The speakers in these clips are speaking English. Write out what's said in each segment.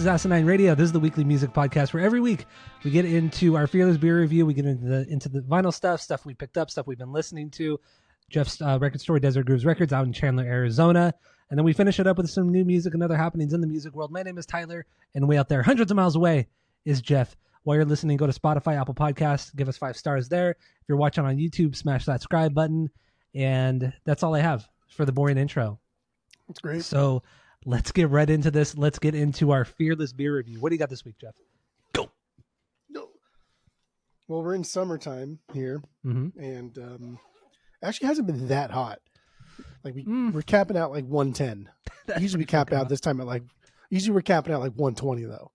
is Asinine Radio. This is the weekly music podcast where every week we get into our Fearless Beer review. We get into the vinyl stuff we picked up, stuff we've been listening to. Jeff's record store, Desert Grooves Records, out in Chandler, Arizona. And then we finish it up with some new music and other happenings in the music world. My name is Tyler, and way out there, hundreds of miles away, is Jeff. While you're listening, go to Spotify, Apple Podcasts, give us 5 stars there. If you're watching on YouTube, smash that subscribe button. And that's all I have for the boring intro. That's great. So let's get right into this. Let's get into our Fearless Beer review. What do you got this week, Jeff? Go. Well, we're in summertime here, and actually hasn't been that hot. Like we're capping out like 110. Usually we cap out this time at like. Usually we're capping out like 120 though.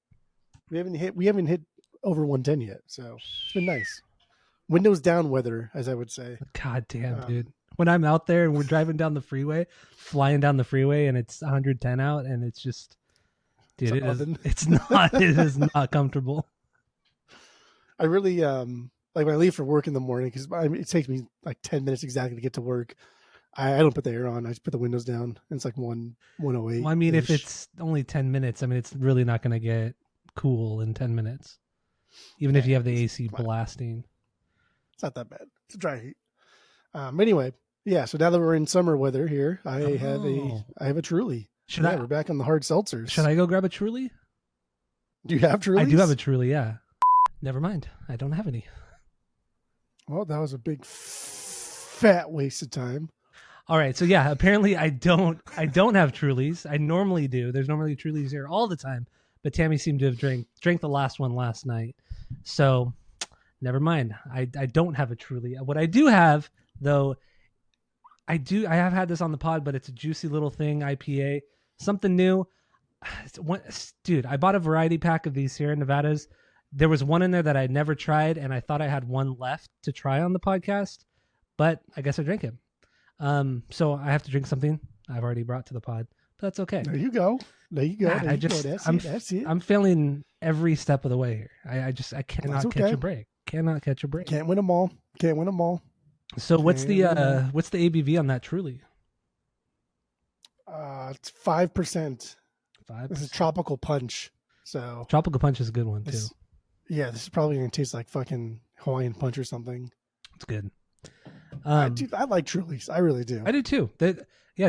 We haven't hit over 110 yet, so it's been nice. Windows down weather, as I would say. God damn, dude. When I'm out there and we're driving down the freeway, flying down the freeway, and it's 110 out, and it's just, dude, it is not comfortable. I really like when I leave for work in the morning, because it takes me like 10 minutes exactly to get to work. I don't put the air on. I just put the windows down, and it's like 108. Well, I mean, if it's only 10 minutes, I mean, it's really not going to get cool in 10 minutes, even if you have the AC blasting. It's not that bad. It's a dry heat. Anyway, yeah. So now that we're in summer weather here, I have a Truly. We're back on the hard seltzers. Should I go grab a Truly? Do you have Truly? I do have a Truly. Yeah. Never mind. I don't have any. Well, that was a big fat waste of time. All right. So yeah, apparently I don't have Trulies. I normally do. There's normally Trulies here all the time, but Tammy seemed to have drank the last one last night. So never mind. I don't have a Truly. What I do have though, I have had this on the pod, but it's a juicy little thing, IPA, something new. Dude, I bought a variety pack of these here in Nevada's. There was one in there that I never tried, and I thought I had one left to try on the podcast, but I guess I drank it. So I have to drink something I've already brought to the pod, but that's okay. There you go. God, That's it. I'm failing every step of the way here. I cannot catch a break. Cannot catch a break. Can't win them all. So what's the ABV on that Truly? It's 5%. This is Tropical Punch. So Tropical Punch is a good one too. Yeah, this is probably gonna taste like fucking Hawaiian Punch or something. It's good. I like Trulies. I really do. I do too.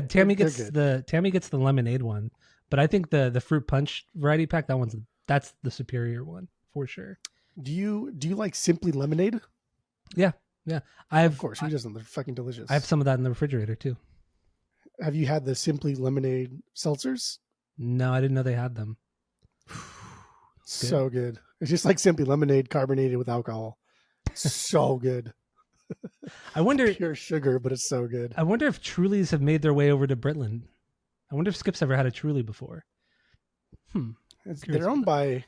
Tammy gets the lemonade one, but I think the fruit punch variety pack, that's the superior one for sure. Do you like Simply Lemonade? Yeah. Of course, who doesn't? They're fucking delicious. I have some of that in the refrigerator too. Have you had the Simply Lemonade seltzers? No, I didn't know they had them. So good. It's just like Simply Lemonade carbonated with alcohol. So good. I wonder, pure sugar, but it's so good. I wonder if Trulies have made their way over to Britland. I wonder if Skip's ever had a Truly before. They're owned by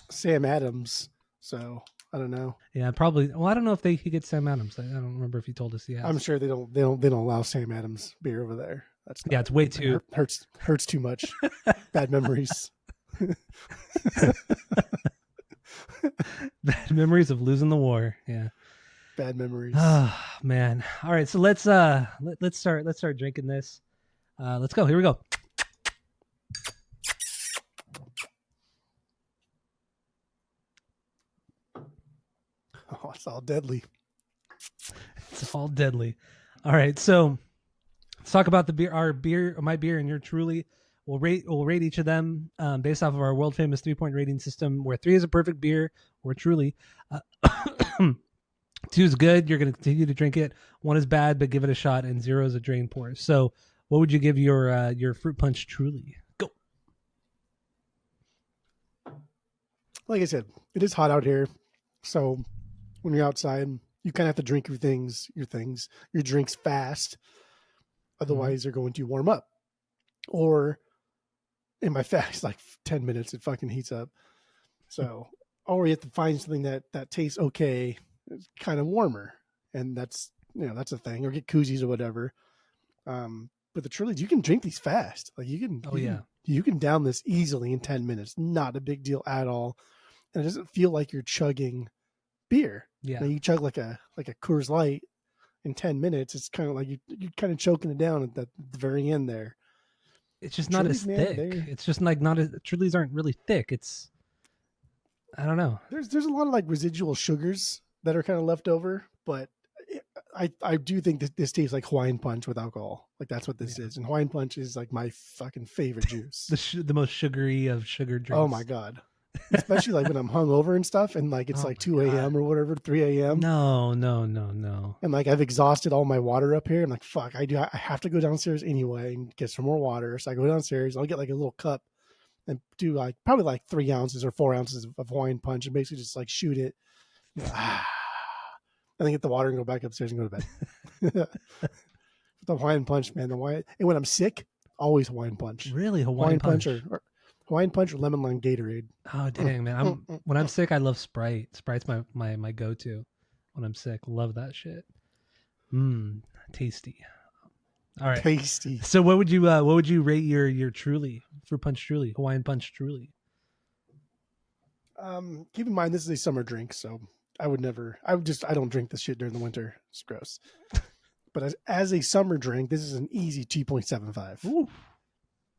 Sam Adams, so I don't know. Yeah, probably. Well, I don't know if he gets Sam Adams. I don't remember if he told us he has. I'm sure they don't allow Sam Adams beer over there. It's way too hurts too much. Bad memories. Bad memories of losing the war. Yeah. Bad memories. Oh man. All right, so let's start drinking this. Let's go. Here we go. Oh, it's all deadly. It's all deadly. All right, so let's talk about my beer and your Truly. We'll rate each of them based off of our world famous 3-point rating system, where 3 is a perfect beer, or Truly. 2 is good. You're going to continue to drink it. 1 is bad, but give it a shot, and 0 is a drain pour. So, what would you give your fruit punch Truly? Go. Like I said, it is hot out here, so when you're outside, you kind of have to drink your drinks fast. Otherwise, they're going to warm up. Or in my fast, like 10 minutes, it fucking heats up. So, or you have to find something that tastes okay, it's kind of warmer, and that's a thing. Or get koozies or whatever. But the Trulies, you can drink these fast. Like you can down this easily in 10 minutes. Not a big deal at all, and it doesn't feel like you're chugging beer. Yeah, you chug like a Coors Light in 10 minutes. It's kind of like you're kind of choking it down at the very end there. it's just not as Truly's, man, thick. It's just like not as Trulies aren't really thick. It's I don't know. there's a lot of like residual sugars that are kind of left over, but I do think that this tastes like Hawaiian Punch with alcohol. Like that's what this is, and Hawaiian Punch is like my fucking favorite juice. The most sugary of sugar drinks. Oh my god. Especially like when I'm hungover and stuff, and like it's Oh like my 2 a.m. God. or whatever, 3 a.m. No. And like I've exhausted all my water up here. I'm like, fuck, I have to go downstairs anyway and get some more water. So I go downstairs, I'll get like a little cup and do like probably like 3 ounces or 4 ounces of Hawaiian Punch and basically just like shoot it. And then get the water and go back upstairs and go to bed. The Hawaiian Punch, man. And when I'm sick, always Hawaiian Punch. Really, Hawaiian Punch. or Hawaiian Punch or lemon lime Gatorade. Oh dang, man! When I'm sick, I love Sprite. Sprite's my go-to when I'm sick. Love that shit. Tasty. All right. Tasty. So what would you rate your Truly, fruit punch Truly, Hawaiian Punch Truly? Keep in mind this is a summer drink, so I don't drink this shit during the winter. It's gross. But as a summer drink, this is an easy 2.75. Ooh.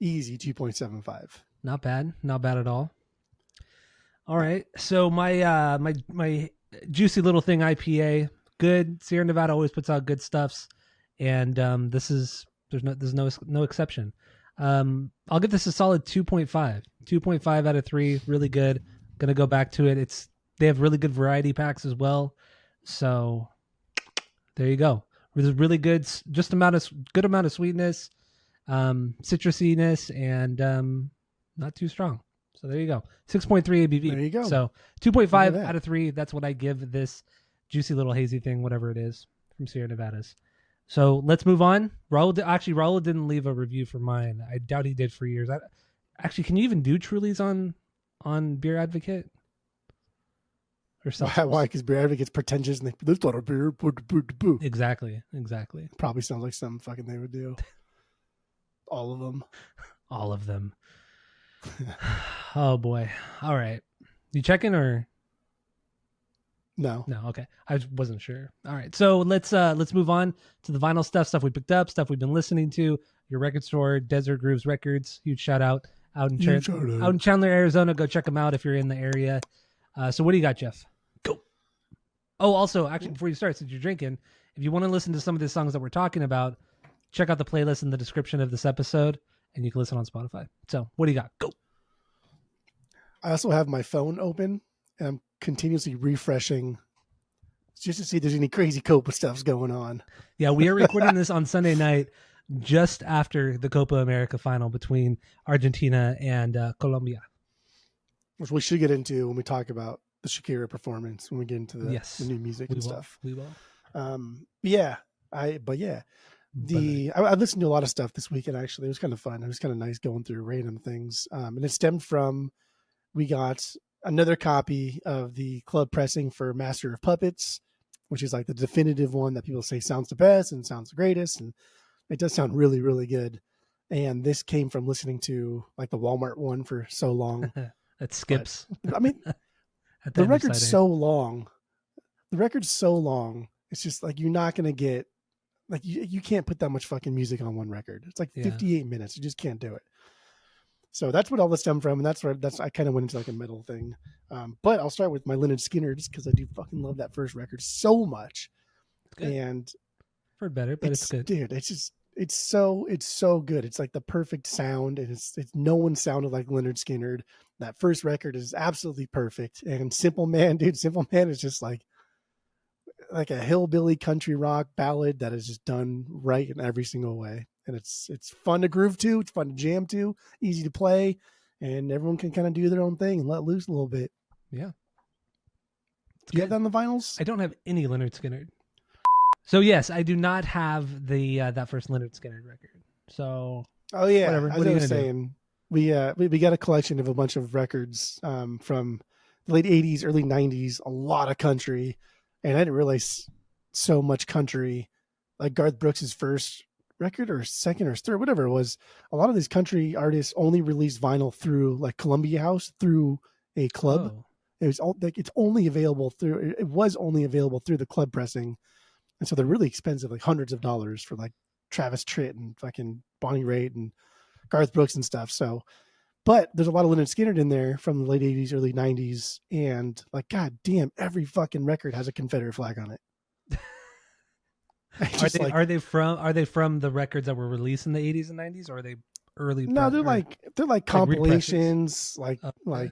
Easy 2.75. Not bad at all. All right, so my my juicy little thing IPA, good. Sierra Nevada always puts out good stuffs, and there's no exception. I'll give this a solid 2.5. 2.5 out of 3. Really good. Gonna go back to it. They have really good variety packs as well, so there you go. There's really good, good amount of sweetness, citrusiness, and not too strong. So there you go. 6.3 ABV. There you go. So 2.5 out of 3. That's what I give this juicy little hazy thing, whatever it is, from Sierra Nevadas. So let's move on. Raul didn't leave a review for mine. I doubt he did for yours. Actually, can you even do Trulies on Beer Advocate? Or why? Because Beer Advocate's pretentious and that's not a beer. Exactly. Probably sounds like something fucking they would do. All of them. All of them. Oh boy. All right. You checking or no? Okay. I wasn't sure. All right. So let's move on to the vinyl stuff we picked up, stuff we've been listening to. Your record store, Desert Grooves Records. Huge shout out out in Chandler, Arizona. Go check them out if you're in the area. So what do you got, Jeff? Go. Oh, also, actually, before you start, since you're drinking, if you want to listen to some of the songs that we're talking about, check out the playlist in the description of this episode, and you can listen on Spotify. So what do you got? Go. I also have my phone open, and I'm continuously refreshing just to see if there's any crazy Copa stuffs going on. Yeah, we are recording this on Sunday night, just after the Copa America final between Argentina and Colombia. Which we should get into when we talk about the Shakira performance, when we get into the new music and stuff. We will. I listened to a lot of stuff this weekend, actually. It was kind of fun. It was kind of nice going through random things. And it stemmed from, we got another copy of the club pressing for Master of Puppets, which is like the definitive one that people say sounds the best and sounds the greatest. And it does sound really, really good. And this came from listening to like the Walmart one for so long. That skips. But, I mean, the record's so long. The record's so long. It's just like, you're not going to get, like, you can't put that much fucking music on one record. It's like 58 minutes. You just can't do it. So that's what all this stemmed from. And I kind of went into like a metal thing. But I'll start with my Lynyrd Skynyrd just because I do fucking love that first record so much. Good. And I've heard better, but it's good. Dude, it's so good. It's like the perfect sound, and it's no one sounded like Lynyrd Skynyrd. That first record is absolutely perfect. And Simple Man is just like a hillbilly country rock ballad that is just done right in every single way. And it's fun to groove to, it's fun to jam to, easy to play, and everyone can kind of do their own thing and let loose a little bit. Yeah. Do you have that on the vinyls? I don't have any Lynyrd Skynyrd. So yes, I do not have the that first Lynyrd Skynyrd record. So oh yeah, whatever. As I was saying, we got a collection of a bunch of records from the late 80s, early 90s, a lot of country, and I didn't realize so much country. Like Garth Brooks' first record or second or third, whatever it was, a lot of these country artists only released vinyl through like Columbia House, through a club. Oh. It was only available through the club pressing. And so they're really expensive, like hundreds of dollars for like Travis Tritt and fucking Bonnie Raitt and Garth Brooks and stuff. So, but there's a lot of Lynyrd Skynyrd in there from the late 80s, early 90s. And like, God damn, every fucking record has a Confederate flag on it. Are they from the records that were released in the 80s and 90s, or are they early? No, they're like compilations, Okay.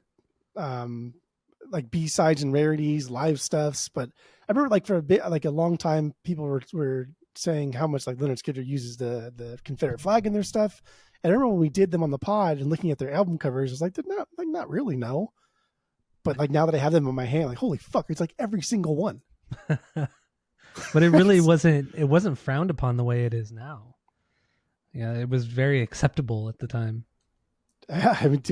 like B-sides and rarities, live stuffs. But I remember like for a bit, like a long time, people were saying how much like Lynyrd Skynyrd uses the Confederate flag in their stuff. And I remember when we did them on the pod and looking at their album covers, it's like they're not really, no. But like now that I have them in my hand, like holy fuck, it's like every single one. But it really wasn't frowned upon the way it is now. Yeah, it was very acceptable at the time. I mean,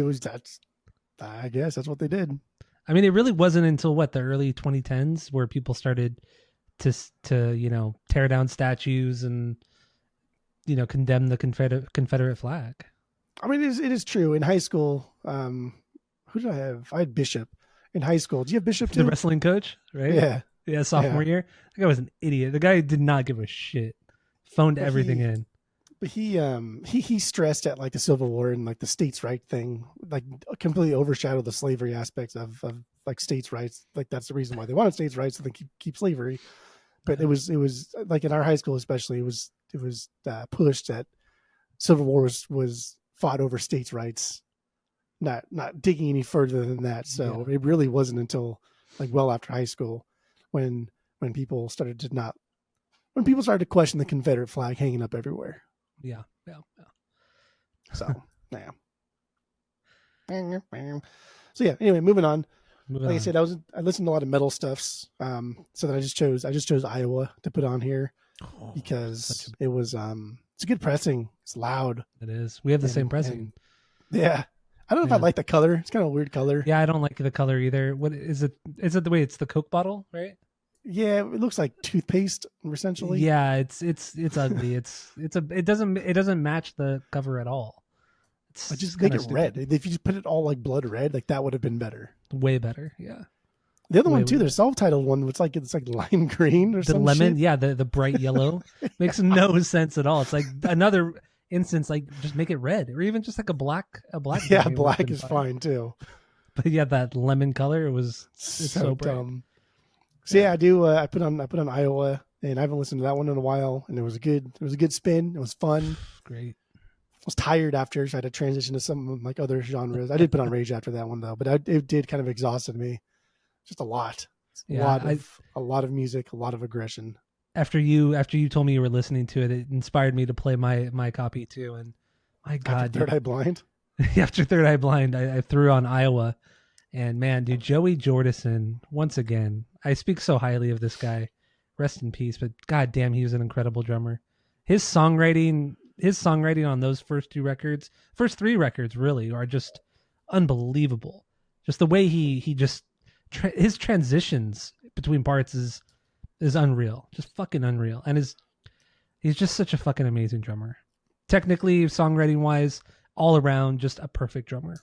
I guess that's what they did. I mean, it really wasn't until the early 2010s where people started to tear down statues and condemn the Confederate flag. I mean, it is true. In high school, who did I have? I had Bishop in high school. Do you have Bishop too? The wrestling coach, right? Yeah, sophomore year. The guy was an idiot. The guy did not give a shit. Phoned everything in. But he stressed at like the Civil War and like the states' right thing, like completely overshadowed the slavery aspects of like states' rights. Like that's the reason why they wanted states' rights, so they keep slavery. But it was like in our high school especially, it was pushed that Civil War was fought over states' rights, not digging any further than that. So It really wasn't until like well after high school when people started to question the Confederate flag hanging up everywhere. Yeah. So, yeah. So yeah. Anyway, moving on. I said, I listened to a lot of metal stuffs. So then I just chose Iowa to put on here because it was it's a good pressing. It's loud. It is. We have the same pressing. Yeah. I don't know if I like the color. It's kind of a weird color. Yeah, I don't like the color either. What is it? Is it the way it's the Coke bottle, right? Yeah, it looks like toothpaste essentially. Yeah, it's ugly. It doesn't match the cover at all. I just make it red. If you just put it all like blood red, like that would have been better. Way better, yeah. The other one too, their self-titled one, it's like lime green or something. The lemon, shit. Yeah, the bright yellow makes no sense at all. It's like another instance, like just make it red, or even just like a black. Yeah, black is fine too. But yeah, that lemon color, it's so dumb. So yeah, I do. I put on Iowa, and I haven't listened to that one in a while, and it was a good spin. It was fun. Great. I was tired after, so I had to transition to some like other genres. I did put on Rage after that one though, but it did kind of exhausted me. Just a lot. A lot of music, a lot of aggression. After you told me you were listening to it, it inspired me to play my copy too. And my God, after Third Eye Blind. After Third Eye Blind, I threw on Iowa, and man, dude, Joey Jordison once again. I speak so highly of this guy. Rest in peace, but God damn, he was an incredible drummer. His songwriting on those first three records really are just unbelievable. Just the way he just his transitions between parts is unreal, just fucking unreal, and he's just such a fucking amazing drummer. Technically, songwriting wise, all around, just a perfect drummer.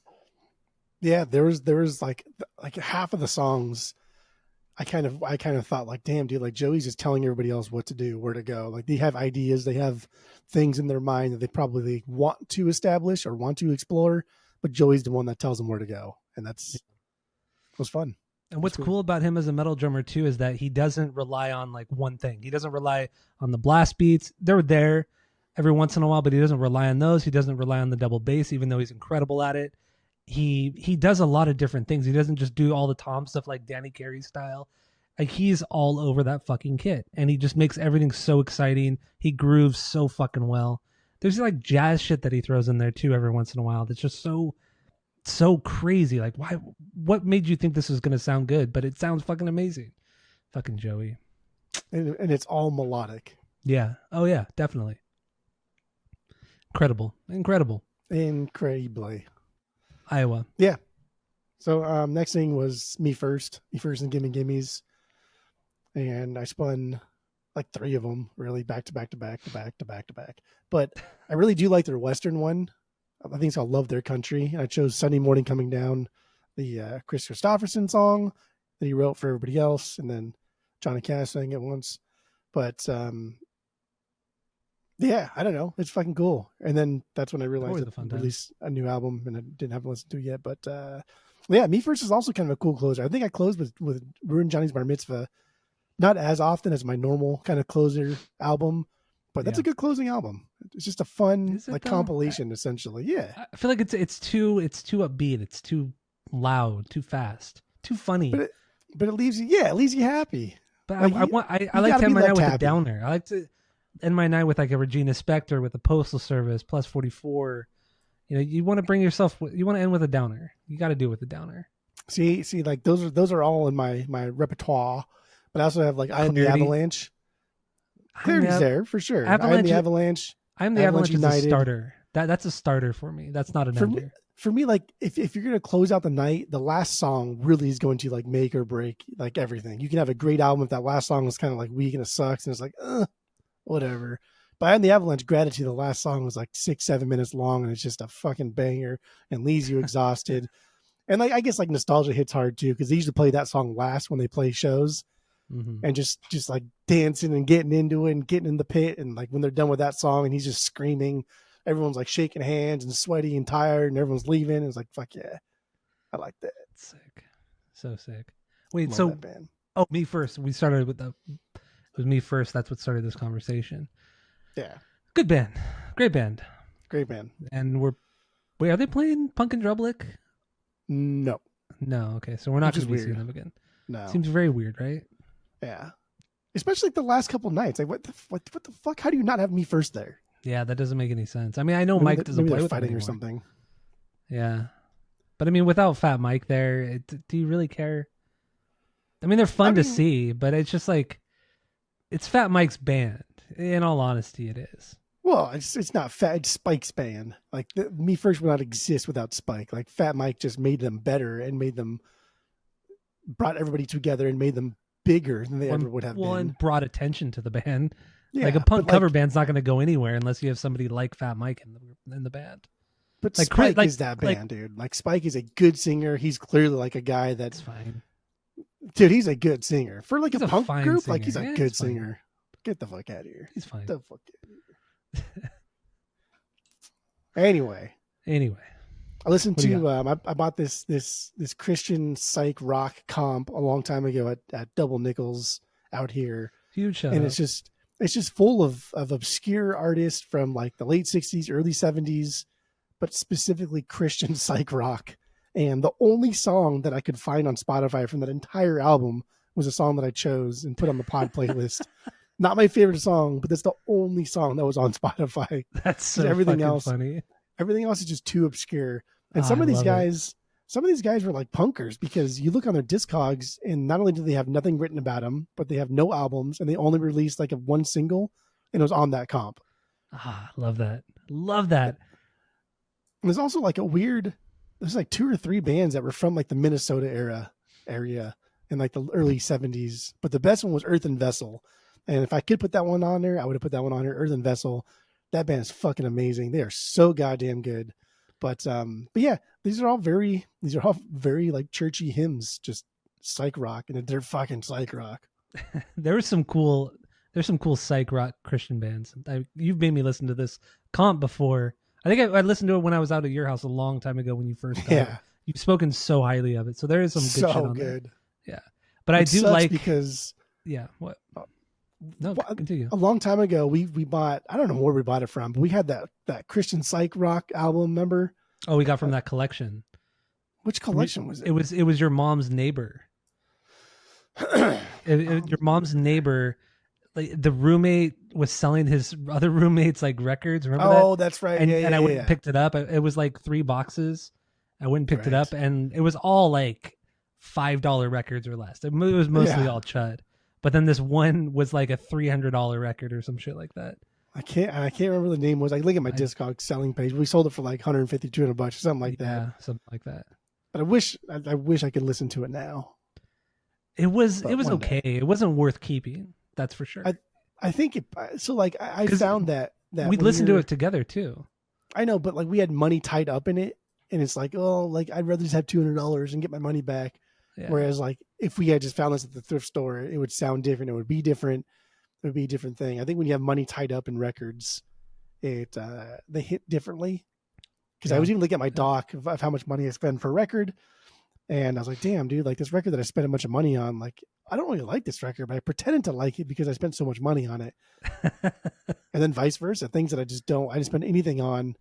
Yeah, there was like half of the songs. I kind of thought like, damn, dude, like Joey's just telling everybody else what to do, where to go. Like they have ideas, they have things in their mind that they probably want to establish or want to explore, but Joey's the one that tells them where to go, and it was fun. And what's cool about him as a metal drummer too is that he doesn't rely on like one thing. He doesn't rely on the blast beats. They're there every once in a while, but he doesn't rely on those. He doesn't rely on the double bass, even though he's incredible at it. He does a lot of different things. He doesn't just do all the tom stuff like Danny Carey style. Like he's all over that fucking kit, and he just makes everything so exciting. He grooves so fucking well. There's like jazz shit that he throws in there too every once in a while. That's just so crazy. Like why? What made you think this was gonna sound good? But it sounds fucking amazing. Fucking Joey. And it's all melodic. Yeah. Oh yeah, definitely. Incredible. Incredibly. Iowa. Yeah. So next thing was Me First and Gimme Gimmes. And I spun like 3 of them really back to back. But I really do like their Western one. I think it's called Love Their Country. And I chose Sunday Morning Coming Down, the Chris Christopherson song that he wrote for everybody else. And then Johnny Cash sang it once. But Yeah, I don't know. It's fucking cool. And then that's when I realized Always that a fun they time. released a new album and I didn't have to listen to it yet. But yeah, Me First is also kind of a cool closer. I think I closed with Ruin Johnny's Bar Mitzvah, not as often as my normal kind of closer album, but that's Yeah. a good closing album. It's just a fun Is it like though? compilation essentially. Yeah. I feel like it's too upbeat. It's too loud, too fast, too But funny. it leaves you it leaves you happy. But Like I you like gotta to end be my night left with a happy. downer. I like to end my night with like a Regina Spektor with the Postal Service plus 44. You know, you want to bring yourself. You want to end with a downer. You got to do it with a downer. See, like those are all in my repertoire. But I also have like I Am the Clarity. Avalanche. I'm Clarity's the there for sure. I Am Avalanche. the Avalanche. I'm the Avalanche Avalanche is a United. starter. That's a starter for me. That's not an For me, ender. like if you're gonna close out the night, the last song really is going to like make or break like everything. You can have a great album if that last song is kind of like weak and it sucks and it's like whatever. But I Am the Avalanche Gratitude, the last song was like 6-7 minutes long and it's just a fucking banger and leaves you exhausted. And like I guess like nostalgia hits hard too because they usually play that song last when they play shows Mm-hmm. and just like dancing and getting into it and getting in the pit and like when they're done with that song and he's just screaming, everyone's like shaking hands and sweaty and tired and everyone's leaving. It's like fuck yeah, I like that. Sick, so sick. Wait, Love so that band. Me First. We started with it was Me First. That's what started this conversation. Yeah, Good band, great band, great band. and wait. Are they playing Punk and Drublic? No, No. Okay, so we're not which is going to be seeing weird. them again. No, Seems very weird, right? yeah, especially like the last couple nights. Like what the fuck? How do you not have Me First there? Yeah, that doesn't make any sense. I mean, I know Mike doesn't maybe play they're with them fighting or anymore. something. Yeah, but I mean, without Fat Mike there, do you really care? I mean, they're fun to see, but it's just like it's Fat Mike's band. In all honesty, it is. Well, it's not Fat. It's Spike's band. Like Me First would not exist without Spike. Like Fat Mike just made them better and brought everybody together and made them bigger than they ever would have been. And brought attention to the band. Yeah, like a punk cover band's not going to go anywhere unless you have somebody like Fat Mike in the band. But like Spike is that band, dude. Like Spike is a good singer. He's clearly like a guy that's fine. Dude, he's a good singer. For like he's a punk group, singer. like he's a good singer. Get the fuck out of here. He's fine. Get the fuck out of here. Anyway, I listened to I bought this Christian psych rock comp a long time ago at Double Nickels out here. Huge shout and out. it's just full of obscure artists from like the late 60s, early 70s, but specifically Christian psych rock. And the only song that I could find on Spotify from that entire album was a song that I chose and put on the pod playlist. Not my favorite song, but that's the only song that was on Spotify. That's so everything fucking else, funny. Everything else is just too obscure. And some of these guys were like punkers because you look on their Discogs and not only do they have nothing written about them, but they have no albums and they only released like one single and it was on that comp. Love that. Love that. And there's also like there's like 2 or 3 bands that were from like the Minnesota area in like the early 70s. But the best one was Earthen Vessel. And if I could put that one on there, I would have put that one on there. Earthen Vessel. That band is fucking amazing. They are so goddamn good. But yeah, these are all very like churchy hymns, just psych rock, and they're fucking psych rock. There's some cool psych rock Christian bands. You've made me listen to this comp before. I think I listened to it when I was out at your house a long time ago when you first got it. You've spoken so highly of it. So there is some good shit on there. Yeah. But I do like because what? No, continue. A long time ago, we bought, I don't know where we bought it from, but we had that Christian psych rock album, remember? Oh, we got from that collection. Which collection was it? It was your mom's neighbor. Your mom's neighbor, like the roommate was selling his other roommates like records. Remember that? Oh, that's right. And I went and picked it up. It was like 3 boxes. I went and picked it up, and it was all like $5 records or less. It was mostly all chud. But then this one was like a $300 record or some shit like that. I can't remember the name was. I look at my Discogs selling page. We sold it for like $150, $200 or something like that. Yeah, something like that. But I wish I could listen to it now. It was okay. It wasn't worth keeping. That's for sure. I think I found that we'd listen to it together too. I know, but like we had money tied up in it, and it's like, oh, like I'd rather just have $200 and get my money back. Yeah. Whereas like if we had just found this at the thrift store, it would sound different. It would be different. it would be a different thing. I think when you have money tied up in records, it they hit differently. Because I was even looking at my doc of how much money I spend per record, and I was like, damn, dude, like this record that I spent a bunch of money on, like I don't really like this record, but I pretended to like it because I spent so much money on it. And then vice versa, things that I didn't spend anything on.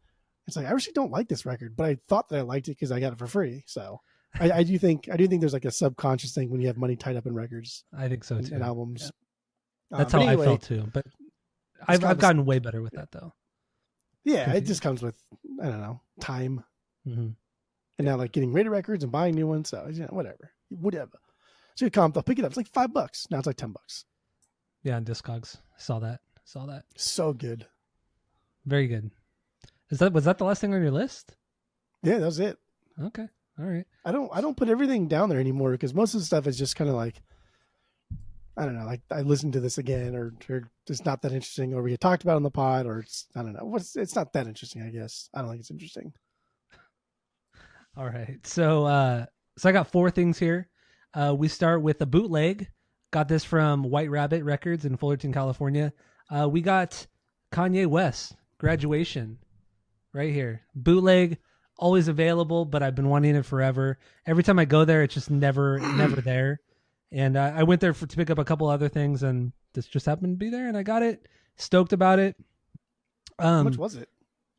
It's like I actually don't like this record, but I thought that I liked it because I got it for free. So I do think there's like a subconscious thing when you have money tied up in records. I think so too. And albums. Yeah. That's how I felt too. But I've gotten way better with that though. Yeah, it just comes with, I don't know, time. Mm-hmm. And now like getting rid of records and buying new ones. So, whatever. So you comp, they'll pick it up. It's like $5. Now it's like $10. Yeah, on Discogs. Saw that. So good. Very good. Was that the last thing on your list? Yeah, that was it. Okay. All right. I don't put everything down there anymore because most of the stuff is just kind of like, I don't know, like I listened to this again or it's not that interesting or we had talked about it on the pod or I don't know. It's not that interesting, I guess. I don't think it's interesting. All right. So I got 4 things here. We start with a bootleg. Got this from White Rabbit Records in Fullerton, California. We got Kanye West, Graduation, right here. Bootleg, always available, but I've been wanting it forever. Every time I go there, it's just never there. And I went there to pick up a couple other things, and this just happened to be there, and I got it. Stoked about it. How much was it?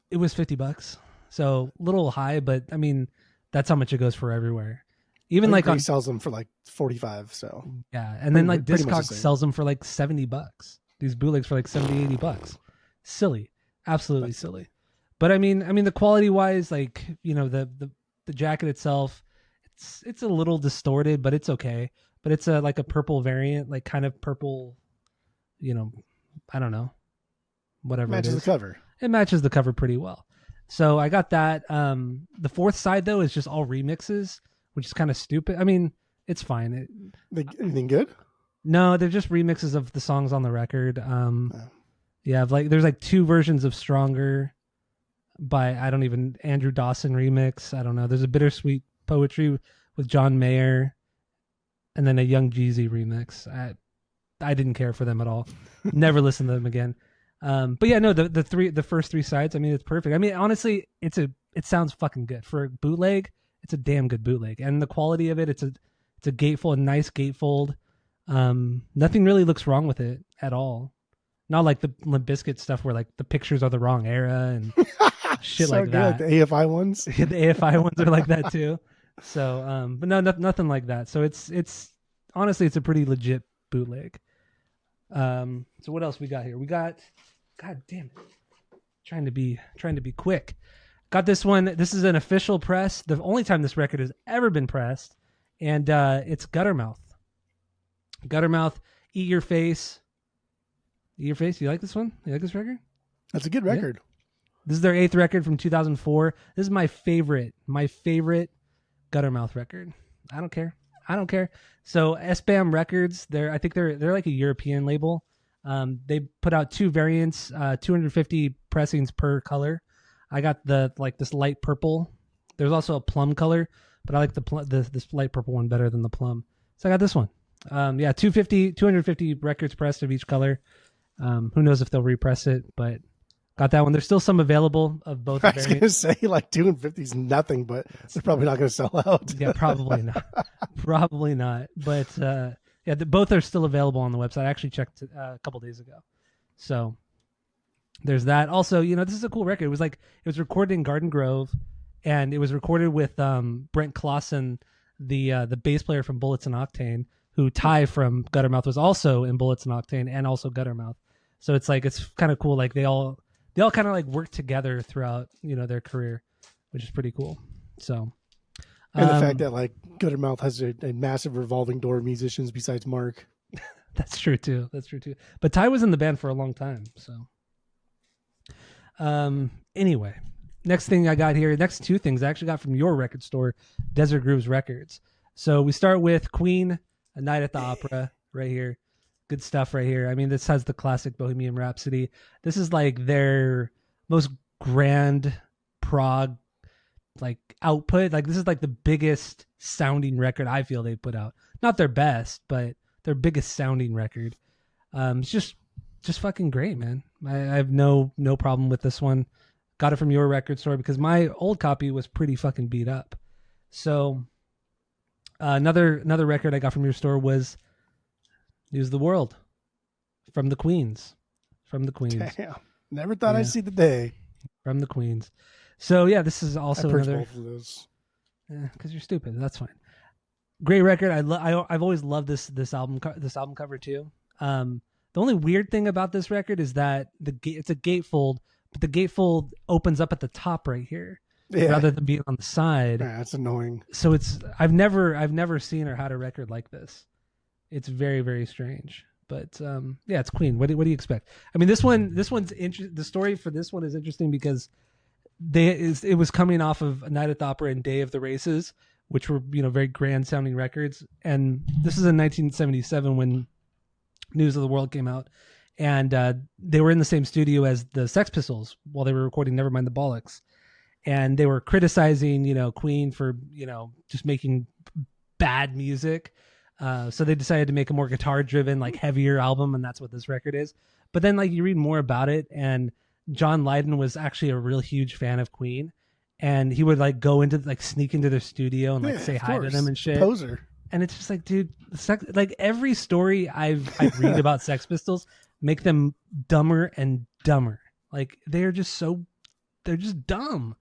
It was $50. So a little high, but I mean, that's how much it goes for everywhere. Even like he sells them for like 45. So yeah, and then like Discogs sells them for like $70. These bootlegs for like $70, $80. Silly, absolutely silly. But I mean, the quality wise, like the jacket itself, it's a little distorted, but it's okay. But it's like a purple variant, like kind of purple, I don't know, whatever. Matches the cover. It matches the cover pretty well. So I got that. The 4th side though is just all remixes, which is kind of stupid. I mean, it's fine. Anything good? No, they're just remixes of the songs on the record. Yeah, like there's like 2 versions of Stronger by Andrew Dawson remix. I don't know. There's a Bittersweet Poetry with John Mayer, and then a Young Jeezy remix. I didn't care for them at all. Never listened to them again. But yeah, no, the first 3 sides, I mean, it's perfect. I mean, honestly, it sounds fucking good for a bootleg. It's a damn good bootleg, and the quality of it, it's a gatefold, a nice gatefold. Nothing really looks wrong with it at all. Not like the Limp Bizkit stuff where like the pictures are the wrong era and shit like that. Like the AFI ones. The AFI ones are like that too. So, but no, nothing like that. So it's honestly, it's a pretty legit bootleg. So what else we got here? We got, God damn it, trying to be quick. Got this one. This is an official press. The only time this record has ever been pressed, and it's Guttermouth. Guttermouth, Eat Your Face. Eat Your Face. You like this one? You like this record? That's a good record. Yeah. This is their 8th record from 2004. This is my favorite Guttermouth record. I don't care. So SBAM Records, I think they're like a European label. They put out 2 variants, 250 pressings per color. I got this light purple. There's also a plum color, but I like this light purple one better than the plum. So I got this one. 250 records pressed of each color. Who knows if they'll repress it, but got that one. There's still some available of both variants. I was going to say like 250 is nothing, but they're probably not going to sell out. Yeah, probably not. Probably not. But both are still available on the website. I actually checked a couple days ago. So there's that. Also, this is a cool record. It was recorded in Garden Grove, and it was recorded with Brent Clausen, the bass player from Bullets and Octane, who Ty from Guttermouth was also in Bullets and Octane and also Guttermouth. So it's kind of cool. Like they all kind of like work together throughout, their career, which is pretty cool. So, and the fact that like Guttermouth has a massive revolving door of musicians besides Mark. That's true too. But Ty was in the band for a long time. So, anyway, next thing I got here, next 2 things I actually got from your record store, Desert Grooves Records. So we start with Queen, A Night at the Opera, right here. Good stuff right here. I mean, this has the classic Bohemian Rhapsody. This is like their most grand prog like output. Like this is like the biggest sounding record I feel they put out. Not their best, but their biggest sounding record. It's just just fucking great, man. I have no problem with this one. Got it from your record store because my old copy was pretty fucking beat up. So another record I got from your store was News of the World from the Queens. From the Queens. Damn. Never thought I'd see the day. From the Queens. So yeah, this is also another. Both of those. Because you're stupid. That's fine. Great record. I've always loved this album cover too. The only weird thing about this record is that it's a gatefold, but the gatefold opens up at the top right here, rather than being on the side. Yeah, that's annoying. So I've never seen or had a record like this. It's very, very strange. But yeah, it's Queen. What do you expect? I mean, this one's the story for this one is interesting because it was coming off of A Night at the Opera and Day of the Races, which were very grand sounding records, and this is in 1977 when News of the World came out, and they were in the same studio as the Sex Pistols while they were recording Nevermind the Bollocks, and they were criticizing Queen for just making bad music. So they decided to make a more guitar driven, like heavier album, and that's what this record is. But then you read more about it, and John Lydon was actually a real huge fan of Queen, and he would go into sneak into their studio and say hi to them and shit. Poser. And it's just dude, every story I read about Sex Pistols make them dumber and dumber. They're just dumb.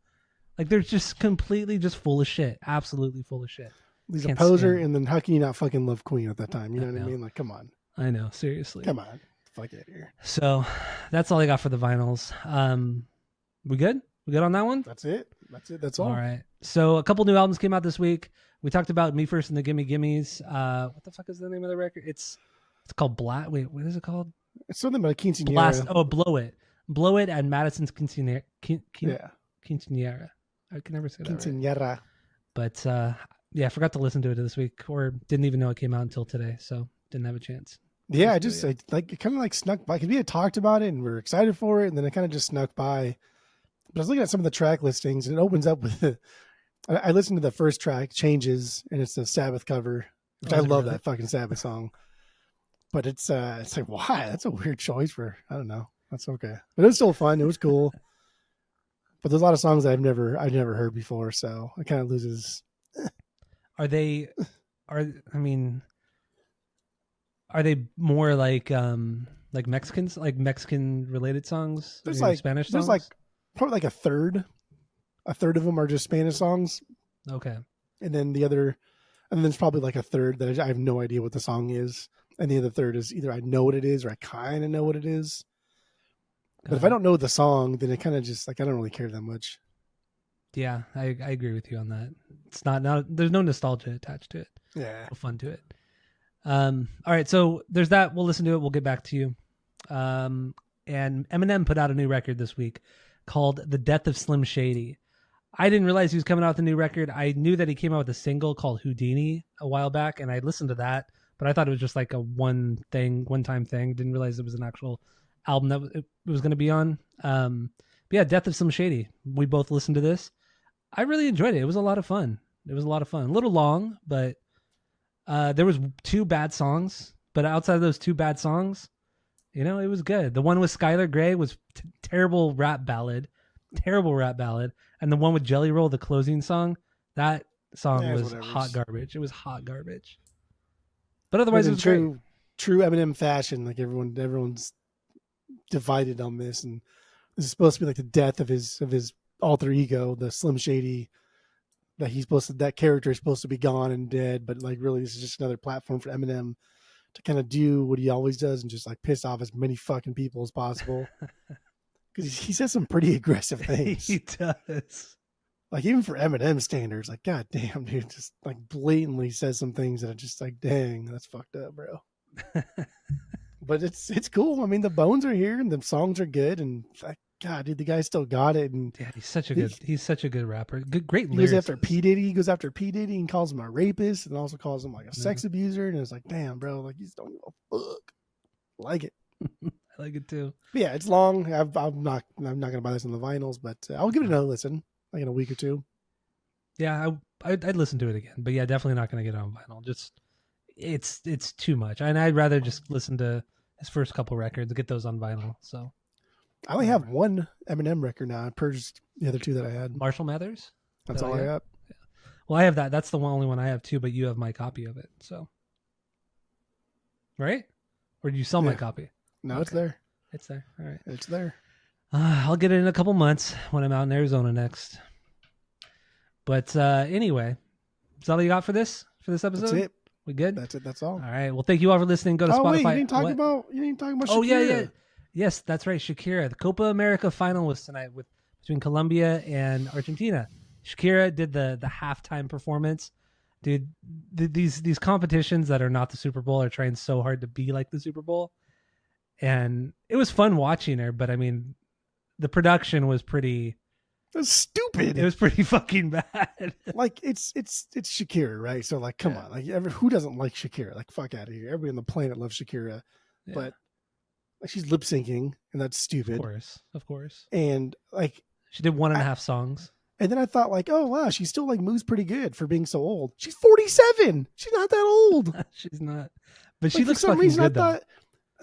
They're just completely just full of shit. Absolutely full of shit. He's a poser, and then how can you not fucking love Queen at that time? You know what I mean? Come on. I know, seriously. Come on. Fuck it here. So that's all I got for the vinyls. We good? We good on that one? That's it. That's all. All right. So a couple new albums came out this week. We talked about Me First and the Gimme Gimmes. What the fuck is the name of the record? It's called Wait, what is it called? It's something about a quinceañera. Blow It. Blow It at Madison's Quinceañera. Quinceañera. I can never say that Quinceañera. Right. But yeah, I forgot to listen to it this week, or didn't even know it came out until today, so didn't have a chance. Yeah, it kind of snuck by because we had talked about it and we are excited for it, and then it kind of just snuck by. But I was looking at some of the track listings, and it opens up with I listened to the first track, Changes, and it's a Sabbath cover, which I love that fucking Sabbath song. But it's why? That's a weird choice for, I don't know. That's okay. But it was still fun. It was cool. But there's a lot of songs that I've never heard before, so it kind of loses. Are they more like Mexicans, like Mexican related songs? There's Spanish songs? There's probably a third of them are just Spanish songs. Okay. And then there's probably a third that I have no idea what the song is. And the other third is either I know what it is or I kind of know what it is. But if I don't know the song, then it kind of just I don't really care that much. Yeah, I agree with you on that. It's not there's no nostalgia attached to it. Yeah. No fun to it. All right, so there's that. We'll listen to it. We'll get back to you. And Eminem put out a new record this week called The Death of Slim Shady. I didn't realize he was coming out with a new record. I knew that he came out with a single called Houdini a while back, and I listened to that, but I thought it was just a one-time thing. Didn't realize it was an actual album that it was going to be on. But yeah, Death of Slim Shady. We both listened to this. I really enjoyed it. It was a lot of fun. A little long, but there was 2 bad songs. But outside of those 2 bad songs, it was good. The one with Skylar Grey was terrible rap ballad. And the one with Jelly Roll, the closing song, that song was hot garbage. It was hot garbage. But otherwise, it was true Eminem fashion. Everyone's divided on this, and this is supposed to be the death of his alter ego, the Slim Shady. That character is supposed to be gone and dead, but really this is just another platform for Eminem to kind of do what he always does and just piss off as many fucking people as possible. Because he says some pretty aggressive things. He does. Even for Eminem standards, god damn, dude, just blatantly says some things that are just dang, that's fucked up, bro. But it's cool. I mean, the bones are here and the songs are good, and God, dude, the guy still got it. And yeah, he's such a good rapper. Great lyrics. He goes after P Diddy and calls him a rapist, and also calls him a sex abuser. And it's damn, bro, you just don't give a fuck. I like it. I like it too. But yeah, it's long. I'm not gonna buy this on the vinyls, but I'll give it another listen, in a week or 2. Yeah, I'd listen to it again, but yeah, definitely not gonna get it on vinyl. Just it's too much, and I'd rather just listen to his first couple records, get those on vinyl. So I only have one Eminem record now. I purged the other two that I had. Marshall Mathers. That's all I got. Well, I have that. That's the only one I have too. But you have my copy of it. So, right? Or did you sell my copy? No, it's there. It's there. All right. It's there. I'll get it in a couple months when I'm out in Arizona next. But anyway, is that all you got for this episode? That's it. We good? That's it. That's all. All right. Well, thank you all for listening. Go to Spotify. Wait, you didn't talk about Shakira. Oh yeah. Yes, that's right. Shakira. The Copa America final was tonight between Colombia and Argentina. Shakira did the halftime performance. Dude, these competitions that are not the Super Bowl are trying so hard to be like the Super Bowl. And it was fun watching her, but I mean, the production was pretty... It was stupid. It was pretty fucking bad. Like, it's Shakira, right? So, like, come on. Like, who doesn't like Shakira? Like, fuck out of here. Everybody on the planet loves Shakira. Yeah. But like, she's lip syncing, and that's stupid. Of course. And, like... She did 1.5 songs. And then I thought, like, oh, wow, she still, like, moves pretty good for being so old. She's 47. She's not that old. She's not. But she looks fucking good, though.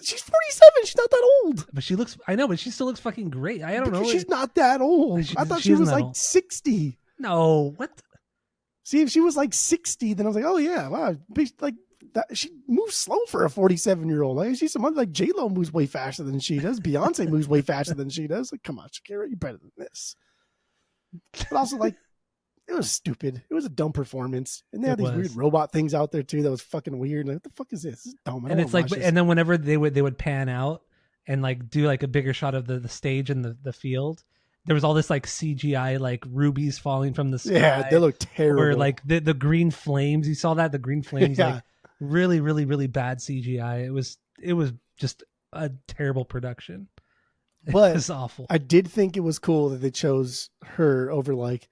She's 47. She's not that old. But she looks... I know, but she still looks fucking great. I don't know. She's not that old. I thought she was, like, 60. No, what? See, if she was, like, 60, then I was like, oh, yeah, wow. Like, she moves slow for a 47-year-old. Like, I see some other, like, J-Lo moves way faster than she does. Beyonce moves way faster than she does. Like, come on, Shakira, you're better than this. But also, like, it was stupid. It was a dumb performance. And they had these weird robot things out there, too, that was fucking weird. Like, what the fuck is this? This is dumb. And it's like, and then whenever they would pan out and, like, do, like, a bigger shot of the stage and the field, there was all this, like, CGI, like, rubies falling from the sky. Yeah, they look terrible. Or, like, the green flames. You saw that? The green flames, like, really, really, really bad CGI. It was just a terrible production. But it's awful. I did think it was cool that they chose her over, like,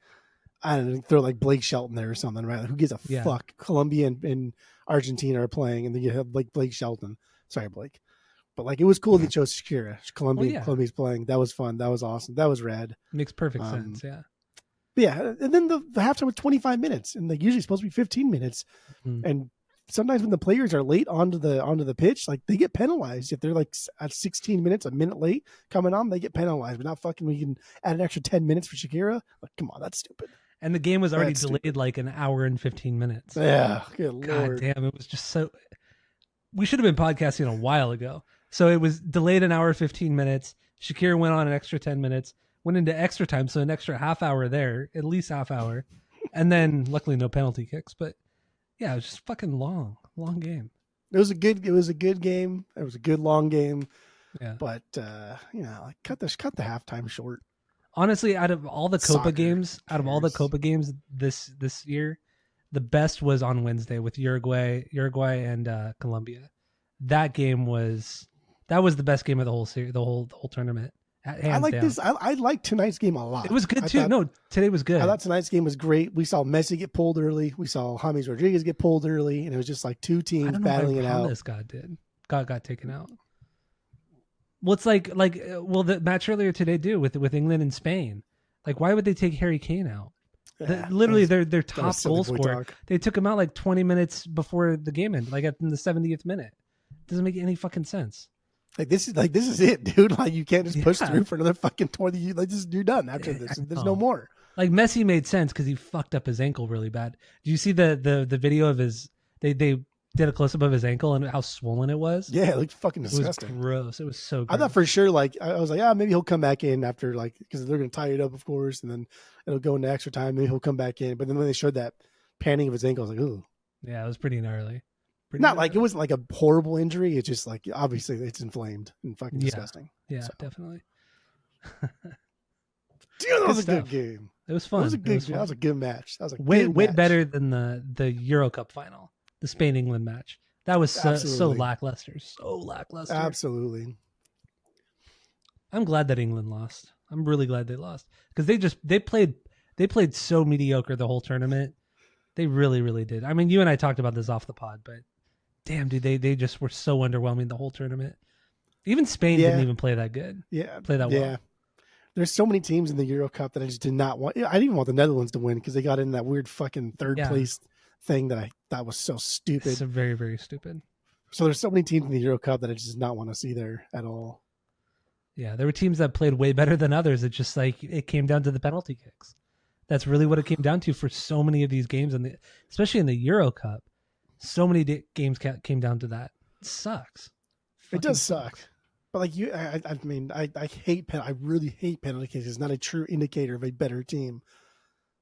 I don't know, throw like Blake Shelton there or something, right? Like, who gives a fuck? Colombia and Argentina are playing, and then you have like Blake Shelton. Sorry, Blake. But like, it was cool they chose Shakira. Colombia's playing. That was fun. That was awesome. That was rad. Makes perfect sense. Yeah. Yeah. And then the halftime was 25 minutes, and like usually supposed to be 15 minutes. Mm-hmm. And sometimes when the players are late onto the pitch, like they get penalized. If they're like at 16 minutes, a minute late coming on, they get penalized. But not fucking, we can add an extra 10 minutes for Shakira. Like, come on, that's stupid. And the game was already delayed like an hour and 15 minutes. Yeah. Good God Lord. damn, it was just so... We should have been podcasting a while ago. So it was delayed an hour, 15 minutes. Shakira went on an extra 10 minutes, went into extra time. So an extra half hour there, at least half hour. And then luckily no penalty kicks, but yeah, it was just fucking long game. It was a good game. It was a good long game. Yeah. But like cut the halftime short. Honestly, out of all the Copa games this year, the best was on Wednesday with Uruguay and Colombia. That was the best game of the whole series, the whole tournament. I like this. I like tonight's game a lot. It was good too. Today was good. I thought tonight's game was great. We saw Messi get pulled early. We saw James Rodriguez get pulled early, and it was just like two teams battling it out. This got taken out. Well, it's like the match earlier today with England and Spain. Like, why would they take Harry Kane out? Yeah, literally, their top goal scorer. They took him out like 20 minutes before the game ended, like in the 70th minute. Doesn't make any fucking sense. Like this is it, dude. Like, you can't just push through for another fucking 20. Like, you're done after this. There's no more. Like, Messi made sense because he fucked up his ankle really bad. Did you see the video of his? They did a close up of his ankle and how swollen it was. Yeah, it looked fucking disgusting. It was gross. It was so gross. I thought for sure, like, I was like, maybe he'll come back in after, like, because they're going to tie it up, of course, and then it'll go into extra time. Maybe he'll come back in. But then when they showed that panning of his ankle, I was like, ooh. Yeah, it was pretty gnarly. Like, it wasn't like a horrible injury. It's just like, obviously it's inflamed and fucking disgusting. Yeah, definitely. Dude, that was a good game. It was fun. That was a good match. That was a way better than the Euro Cup final, the Spain-England match. That was so lackluster. So lackluster. Absolutely. I'm glad that England lost. I'm really glad they lost because they played so mediocre the whole tournament. They really, really did. I mean, you and I talked about this off the pod, but damn, dude, they just were so underwhelming the whole tournament. Even Spain didn't even play that good. Yeah, play that well. Yeah. There's so many teams in the Euro Cup that I just did not want. I didn't even want the Netherlands to win because they got in that weird fucking third place thing that I thought was so stupid. It's very, very stupid. So there's so many teams in the Euro Cup that I just not want to see there at all. Yeah, there were teams that played way better than others. It just like it came down to the penalty kicks. That's really what it came down to for so many of these games, especially in the Euro Cup. So many games came down to that. It sucks. It does suck. But like I hate I really hate penalty kicks. It's not a true indicator of a better team.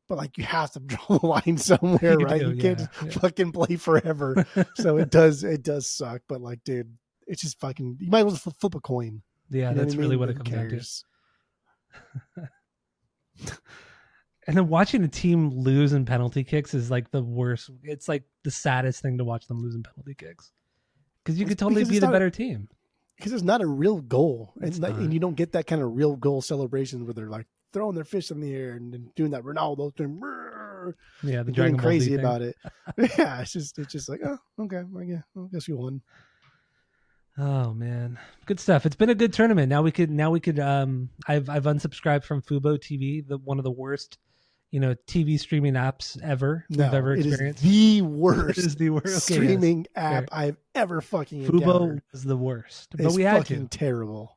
But like you have to draw the line somewhere, right? You can't just fucking play forever. So it does suck. But like, dude, it's just fucking. You might as well flip a coin. Yeah, that's really what it comes down to. And then watching a team lose in penalty kicks is like the worst. It's like the saddest thing to watch them lose in penalty kicks because you could totally be the better team. Because it's not a real goal, and you don't get that kind of real goal celebration where they're like throwing their fist in the air and doing that Ronaldo thing. Yeah, the getting crazy about it. Yeah, it's just like, oh, okay, I guess you won. Oh man, good stuff. It's been a good tournament. Now we could. I've unsubscribed from Fubo TV, one of the worst, TV streaming apps we've ever experienced. It is the worst. It is the worst streaming app I've ever fucking encountered. Fubo is the worst, but we had fucking terrible.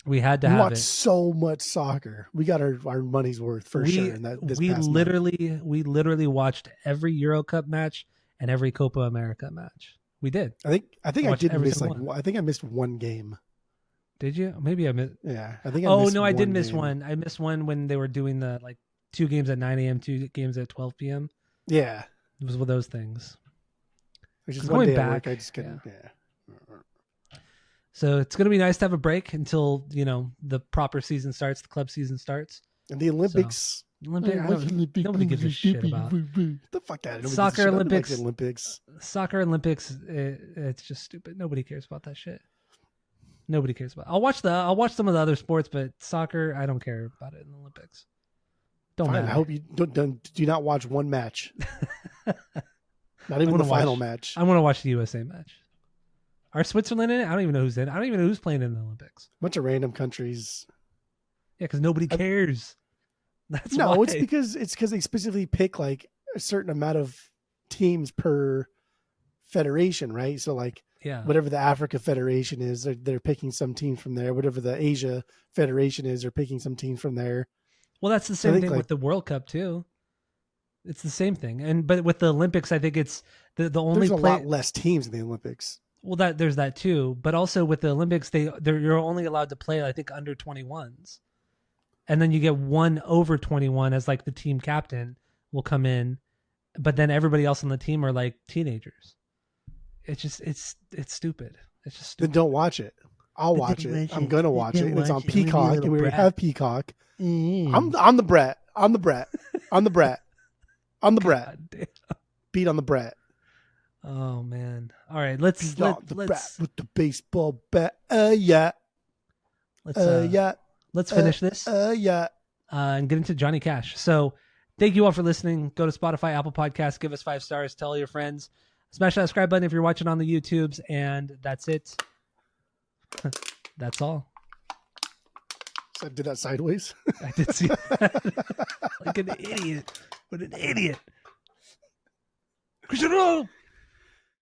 We had to have watched so much soccer. We got our money's worth for sure. We literally watched every Euro Cup match and every Copa America match. We did. I think I did miss I think I missed one game. Did you? Maybe I missed. Yeah, I think. I did miss one. I missed one when they were doing the 2 games at 9 a.m., 2 games at 12 p.m. Yeah, it was one of those things. Which is going back. Work, I just couldn't. Yeah. So it's going to be nice to have a break until the proper season starts, the club season starts, and the Olympics. Nobody gives a shit about the fuck out of soccer Olympics. Olympics. Soccer Olympics. It's just stupid. Nobody cares about that shit. Nobody cares about it. I'll watch some of the other sports, but soccer, I don't care about it in the Olympics. Don't matter. I hope you do not watch one match. Not even the final match. I want to watch the USA match. Are Switzerland in it? I don't even know who's in it. I don't even know who's playing in the Olympics. Bunch of random countries. Yeah, because nobody cares. That's no, why. it's because they specifically pick like a certain amount of teams per federation, right? So whatever the Africa Federation is, they're picking some teams from there. Whatever the Asia Federation is, they're picking some teams from there. Well, that's the same thing with the World Cup too. It's the same thing, but with the Olympics, I think it's the only. There's a lot less teams in the Olympics. Well, there's that too, but also with the Olympics, you're only allowed to play, I think, under 21s. And then you get one over 21 as the team captain will come in, but then everybody else on the team are teenagers. It's just it's stupid. It's just stupid. Then don't watch it. I'll watch it. I'm gonna watch it. It's on Peacock, and we have Peacock. I'm the Brett. I'm the Brett. I'm the Brett. I'm the Brett. Beat on the Brett. Oh man! All right, let's Brat with the baseball bat. Yeah. Yeah. Let's finish this. And get into Johnny Cash. So thank you all for listening. Go to Spotify, Apple Podcasts, give us 5 stars, tell all your friends. Smash that subscribe button if you're watching on the YouTubes, and that's it. That's all. So I did that sideways. I did see that. Like an idiot. What an idiot. Cristiano Ronaldo.